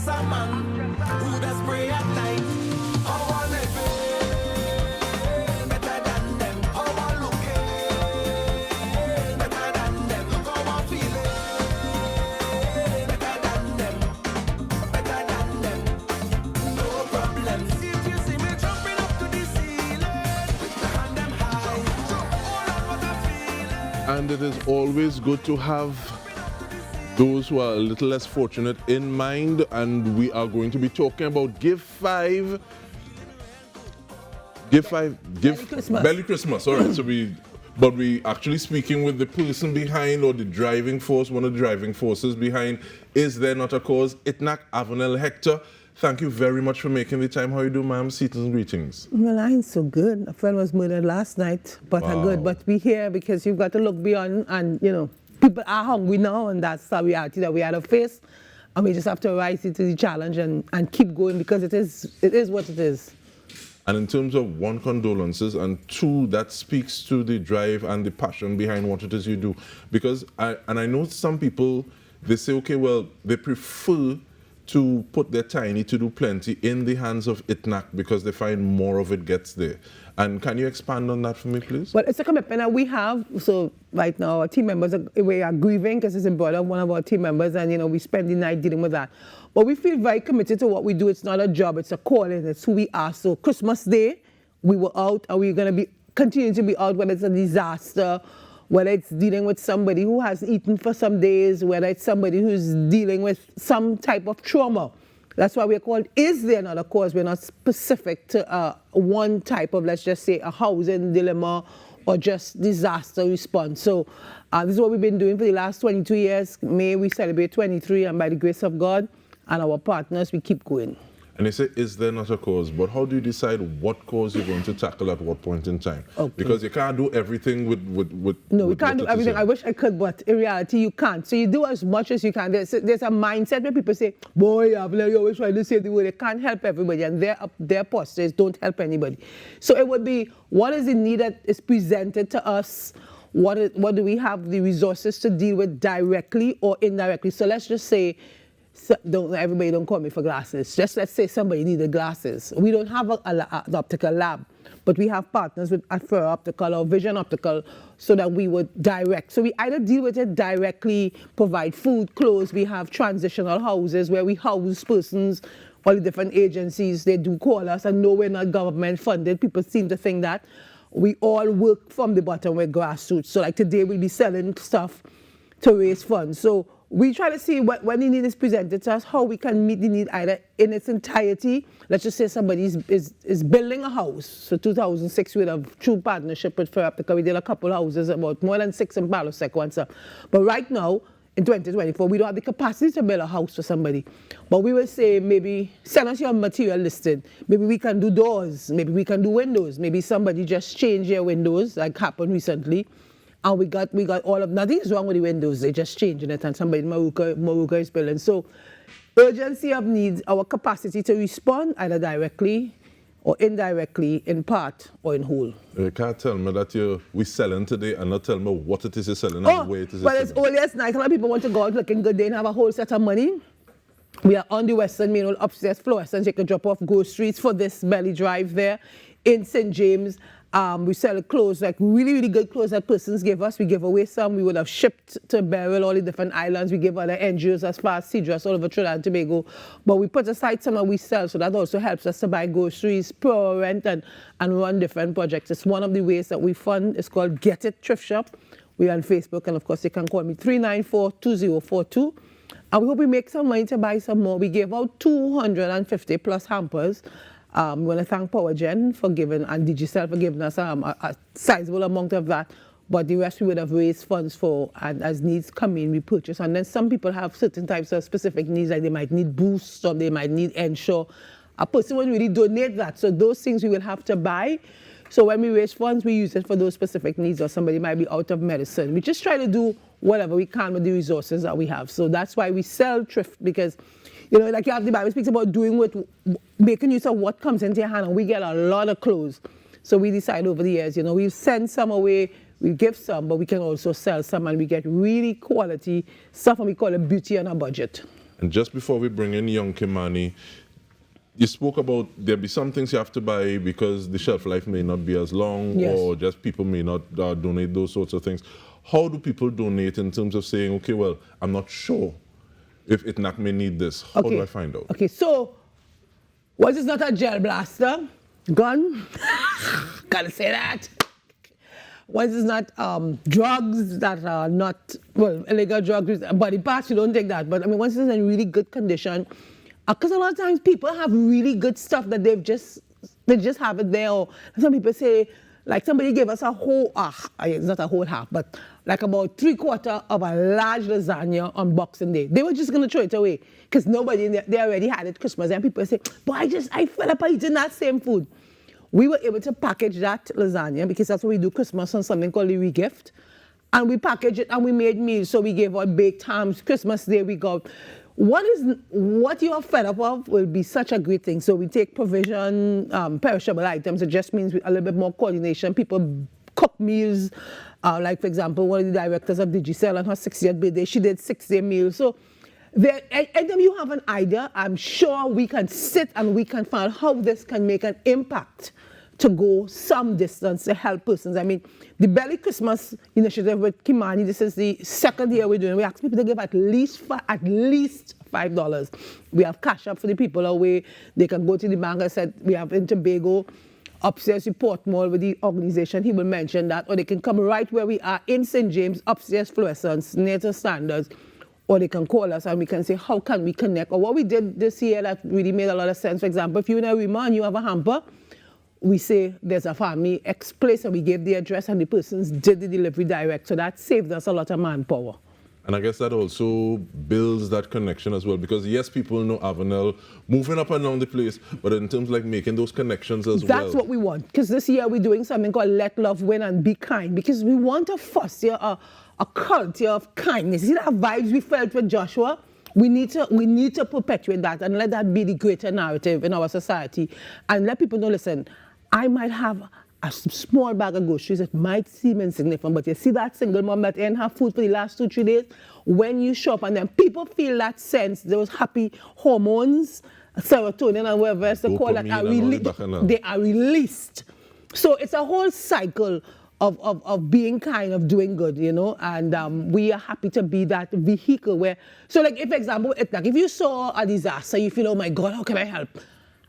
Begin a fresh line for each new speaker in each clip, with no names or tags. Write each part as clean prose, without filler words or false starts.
just a man who does pray at night. How I living better than them. How I looking better than them. Look how I'm feeling better than them. Better than them. No problem. See if you see me jumping up to the ceiling with my hand them high. All on what I'm feeling.
And it is always good to have those who are a little less fortunate in mind, and we are going to be talking about Give 5. Belly Christmas. All right, so we actually speaking with the person behind, or the driving force, one of the driving forces behind Is There Not a Cause? ITNAC, Avenel Hector. Thank you very much for making the time. How you do, ma'am? Season's greetings.
Well, I ain't so good. A friend was murdered last night, but I'm good. But we here because you've got to look beyond, and you know, people are hungry now, and that's the reality that we had to face. And we just have to rise into the challenge and keep going, because it is what it is.
And in terms of one, condolences, and two, that speaks to the drive and the passion behind what it is you do. Because I know some people, they say, okay, well, they prefer to put their tiny to do plenty in the hands of ITNAC because they find more of it gets there. And can you expand on that for me, please?
Well, it's a commitment that we have. So right now, our team members, we are grieving because it's a brother of one of our team members, and, you know, we spend the night dealing with that. But we feel very committed to what we do. It's not a job, it's a calling, it's who we are. So Christmas Day, we were out, and we're going to continue to be out, whether it's a disaster, whether it's dealing with somebody who has eaten for some days, whether it's somebody who's dealing with some type of trauma. That's why we're called Is There Not a Cause? We're not specific to one type of, let's just say, a housing dilemma or just disaster response. So this is what we've been doing for the last 22 years. May we celebrate 23, and by the grace of God and our partners, we keep going.
And they say, is there not a cause? But how do you decide what cause you're going to tackle at what point in time? Okay. Because you can't do everything with
No, we can't do everything. I wish I could, but in reality, you can't. So you do as much as you can. There's a mindset where people say, boy, you're always trying to save the world. They can't help everybody, and their postures don't help anybody. So it would be, what is the need that is presented to us? What do we have the resources to deal with directly or indirectly? So let's just say, everybody don't call me for glasses. Just let's say somebody needed glasses. We don't have an optical lab, but we have partners with Afro Optical or Vision Optical, so that we would direct. So we either deal with it directly, provide food, clothes. We have transitional houses where we house persons. All the different agencies, they do call us, and no, we're not government funded. People seem to think that. We all work from the bottom with grassroots. So like today, we'll be selling stuff to raise funds. So we try to see when the need is presented to us, how we can meet the need either in its entirety. Let's just say somebody is building a house. So 2006, we had a true partnership with Ferraptica. We did a couple houses, about more than 6 in Palo Seco and stuff. But right now, in 2024, we don't have the capacity to build a house for somebody. But we will say, maybe send us your material listed. Maybe we can do doors. Maybe we can do windows. Maybe somebody just changed their windows, like happened recently. And we got all of, nothing's wrong with the windows, they just changing it, and somebody in Maruka is building. So urgency of needs, our capacity to respond either directly or indirectly, in part or in whole.
You can't tell me that we're selling today and not tell me what it is you're selling and where it is
well, it's only as night. A lot of people want to go out looking good, they have a whole set of money. We are on the Western Main Road, upstairs floor, so you can drop off groceries for this belly drive there in St. James. We sell clothes, like really, really good clothes that persons give us. We give away some. We would have shipped to Beryl, all the different islands. We give other NGOs as far as Cedros, all over Trinidad and Tobago. But we put aside some that we sell, so that also helps us to buy groceries, pay our rent, and run different projects. It's one of the ways that we fund. It's called Get It Thrift Shop. We're on Facebook, and of course, you can call me 394-2042. And we hope we make some money to buy some more. We gave out 250 plus hampers. We want to thank PowerGen for giving, and Digicel for giving us a sizable amount of that. But the rest we would have raised funds for, and as needs come in, we purchase. And then some people have certain types of specific needs, like they might need boosts or they might need Ensure. A person would really donate that. So those things we will have to buy. So when we raise funds, we use it for those specific needs, or somebody might be out of medicine. We just try to do whatever we can with the resources that we have. So that's why we sell thrift, because, you know, like you have the Bible speaks about doing with, making use of what comes into your hand, and we get a lot of clothes. So we decide over the years, you know, we send some away, we give some, but we can also sell some, and we get really quality stuff, and we call it beauty on a budget.
And just before we bring in young Kymani, you spoke about there be some things you have to buy because the shelf life may not be as long,
Yes.
or just people may not donate those sorts of things. How do people donate in terms of saying, okay, well, I'm not sure if ITNAC may need this. How do I find out?
Okay, so once it's not a gel blaster, gun, gotta say that. Once it's not drugs that are not, well, illegal drugs, body parts, you don't take that. But I mean, once it's in really good condition, because a lot of times people have really good stuff that they just have it there. Or some people say, like somebody gave us a whole, it's not a whole half, but like about 3/4 of a large lasagna on Boxing Day. They were just gonna throw it away because nobody, they already had it Christmas. And people say, but I fell up eating that same food. We were able to package that lasagna because that's what we do Christmas on something called the regift. And we packaged it and we made meals. So we gave out baked hams. Christmas Day we got. What you are fed up of will be such a great thing. So we take provision, perishable items. It just means a little bit more coordination. People cook meals. Like for example, one of the directors of Digicel on her 60th birthday, she did 6-day meals. So anytime you have an idea, I'm sure we can sit and we can find how this can make an impact to go some distance to help persons. I mean, the Belly Christmas initiative with Kymani, this is the second year we're doing. We ask people to give at least $5. We have cash up for the people away. They can go to the bank. I said we have in Tobago, upstairs in Portmore with the organization. He will mention that. Or they can come right where we are in St. James, upstairs Fluorescence, near to Standards. Or they can call us and we can say, how can we connect? Or what we did this year that really made a lot of sense. For example, if you're in a Rima and you have a hamper, we say there's a family X place and we gave the address and the persons did the delivery direct. So that saved us a lot of manpower.
And I guess that also builds that connection as well, because yes, people know Avenel moving up and down the place, but in terms of like making those connections as well.
That's what we want, because this year we're doing something called Let Love Win and Be Kind, because we want to foster a culture of kindness. See that vibes we felt with Joshua? We need to perpetuate that and let that be the greater narrative in our society, and let people know, listen, I might have a small bag of groceries. It might seem insignificant, but you see that single mom that ain't have food for the last 2-3 days? When you shop and then people feel that sense, those happy hormones, serotonin and whatever else they call that, they are released. So it's a whole cycle of being kind, of doing good, you know, and we are happy to be that vehicle where, so like if, for example, if you saw a disaster, you feel, oh my God, how can I help?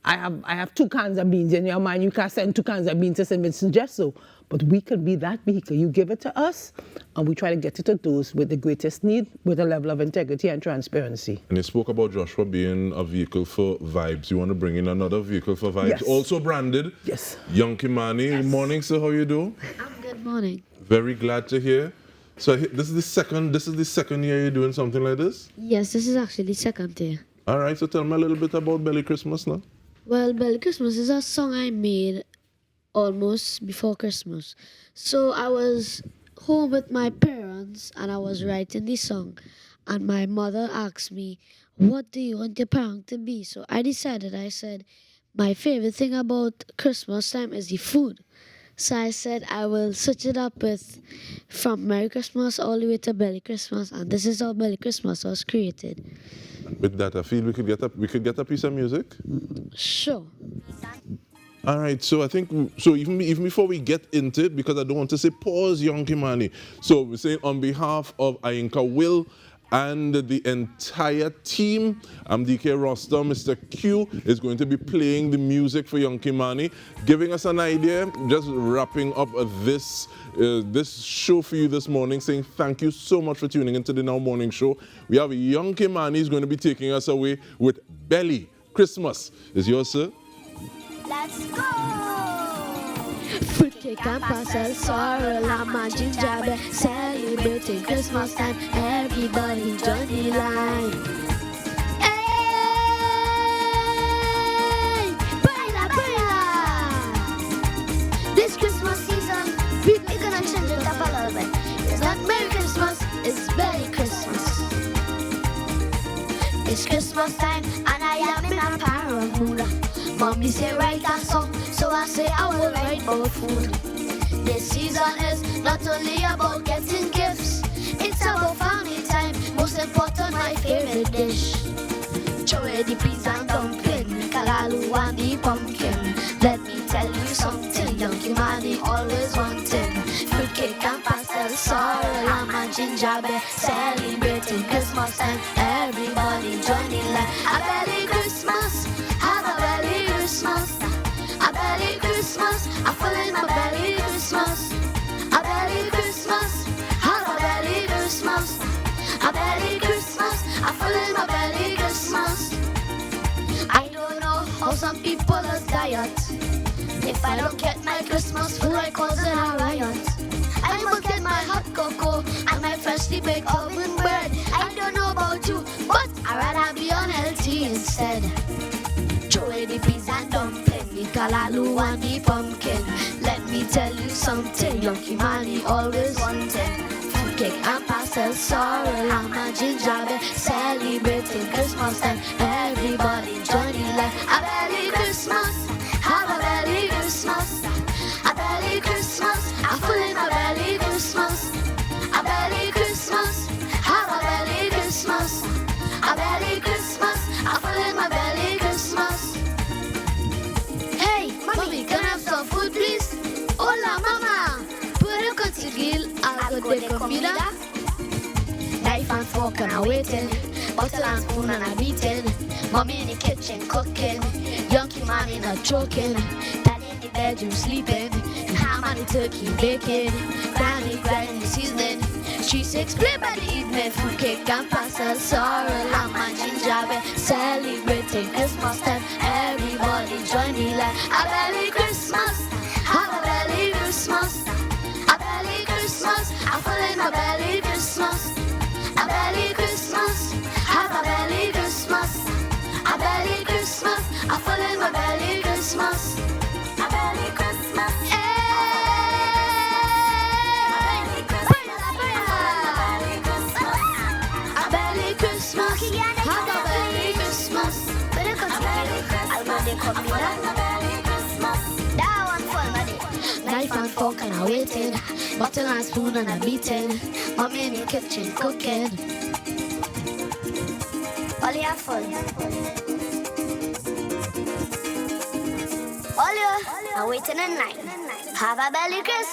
I have 2 cans of beans in your mind. You can't send 2 cans of beans to St. Vincent just so. But we can be that vehicle. You give it to us, and we try to get it to those with the greatest need, with a level of integrity and transparency.
And you spoke about Joshua being a vehicle for vibes. You want to bring in another vehicle for vibes,
Yes.
also branded.
Yes.
Young Kymani.
Yes.
Morning, sir. How you do?
I'm good morning.
Very glad to hear. So this is the second year you're doing something like this?
Yes, this is actually the second year.
All right. So tell me a little bit about Belly Christmas now.
Well, Belly Christmas is a song I made almost before Christmas. So I was home with my parents and I was writing the song. And my mother asked me, what do you want your parent to be? So I said, my favorite thing about Christmas time is the food. So I said I will switch it up with from Merry Christmas all the way to Belly Christmas. And this is how Belly Christmas was created.
With that, I feel we could get a piece of music.
Sure.
All right, so I think, so even before we get into it, because I don't want to say pause, Young Kymani. So we're saying on behalf of Ayinka Will and the entire team, I'm DK Roster. Mr. Q is going to be playing the music for Young Kymani, giving us an idea, just wrapping up this show for you this morning, saying thank you so much for tuning into the Now Morning Show. We have Young Kymani is going to be taking us away with Belly Christmas. Is yours, sir?
Let's go!
Fruitcake and parcel, sorrel, lamb and gingerbread, celebrating Christmas time, everybody join the line. Hey! Baila, baila! This Christmas season, we're gonna change it up a little bit. It's not Merry Christmas, it's Belly Christmas. It's Christmas time and I am in a paranoia. Mommy say write a song, so I say I will write about food. This season is not only about getting gifts, it's about family time, most important my favorite dish. sorrel and my gingerbread, celebrating Christmas and everybody joining like a Merry Christmas, have a Merry Christmas, a Merry Christmas, a full in my Merry Christmas, a Merry Christmas, have a Merry Christmas, a Merry Christmas, a full in my Merry Christmas. I don't know how some people are diet. If I don't get my Christmas food, I cause it a riot. I must get my hot cocoa and my freshly baked oven bread. I don't know about you, but I'd rather be unhealthy instead. Throw away the peas and dumpling, the callaloo and the pumpkin. Let me tell you something, young Kymani always wanted. Fruitcake and pastel, sorrel and my gingerbread, celebrating Christmas and everybody joining like a Merry Christmas, have a Merry Christmas, a Merry Christmas, a full in a Merry Christmas, a Merry Christmas, have a Merry Christmas, a Merry Christmas, a full in my Merry Christmas. Hey, mommy, can I have some food, please? Hola, mamá. ¿Puedo conseguir algo de comida? Knife and fork and a waiting, bottle and spoon and a beating. Mommy in the kitchen cooking, young Kymani not choking. Daddy in the bedroom sleeping, and ham and the turkey baking. Granny grinding the seasoning, 3-6 play by the evening. Fruitcake and pastel, sorrel and my gingerbread, celebrating Christmas time. Everybody joining like a Merry Christmas, have a Merry Christmas, a Merry Christmas, I'm feeling a Merry Christmas, a Merry Christmas, have a Merry Christmas, a Merry Christmas, I'm feeling a Merry Christmas, a Merry Christmas. Knife and fork and a waiting, bottle and spoon and a beating. Mommy in the kitchen cooking. All you have fun. All you are waiting in line. Have a Merry Christmas.